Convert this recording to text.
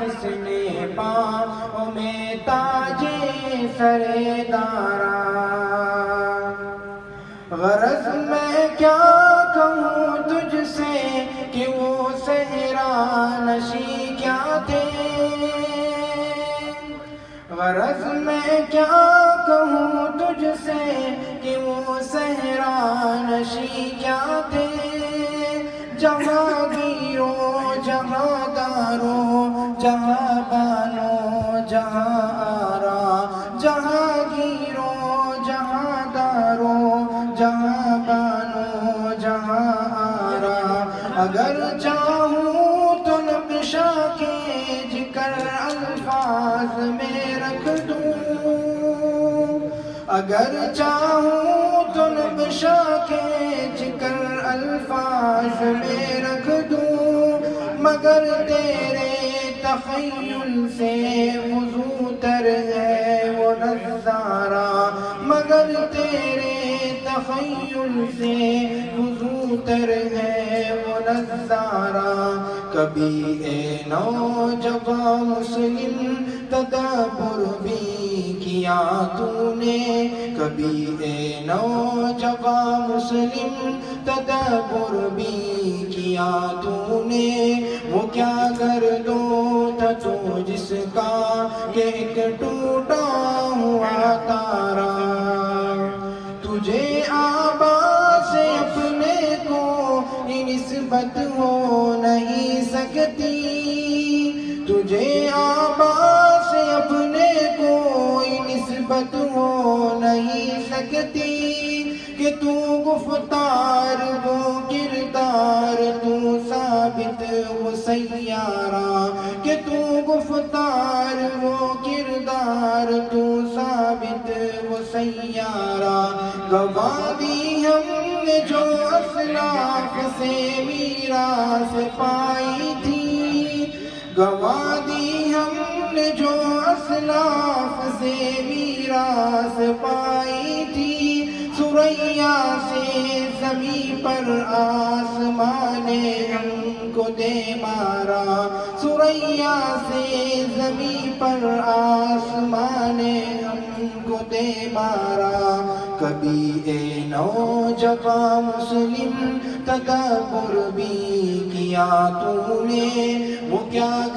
کس نے پاؤں میں تاج سر دارا۔ غرض میں کیا کہوں تجھ سے کہ وہ صحرا نشیں کیا تھے، غرض میں کیا کہوں تجھ سے کہ وہ صحرا نشیں کیا تھے۔ جہاں جہاں دارو جہاں بانو جہاں آرا، جہاں جہاں دارو جہاں بانو جہاں آرا۔ اگر چاہوں تو نقشہ کھینچ کر الفاظ میں رکھ دوں، اگر چاہوں تو نقشہ کھینچ کر الفاظ میں رکھ دوں، مگر تیرے تخیل سے فزوں تر ہے وہ نظارہ، مگر تیرے تخیل سے فزوں تر ہے وہ نظارہ۔ کبھی اے نوجوان مسلم تدبر بھی کیا تو نے، کبھی اے نوجوان مسلم تدبر بھی کیا تو نے۔ وہ کیا گردو تھا تو جس کا کہ ایک ٹوٹا ہوا تارا، تجھے آبا سے اپنے کو نسبت ہو نہیں سکتی، تجھے آبا سے اپنے کوئی نسبت ہو نہیں سکتی، کہ تو گفتار وہ کردار تو ثابت وہ سیارہ، کہ تو گفتار وہ کردار تو ثابت وہ سیارہ۔ گواہ دی ہم نے جو اسلاف سے میراث پائی تھی، گواہ دی ہم نے جو اسلاف سے میراث پائی تھی، ثریا سے زمیں پر آسمان نے ہم کو دے مارا، ثریا سے زمیں پر آسمان نے ہم کو دے مارا۔ کبھی اے نوجوان مسلم تدبر بھی کیا تو نے، وہ کیا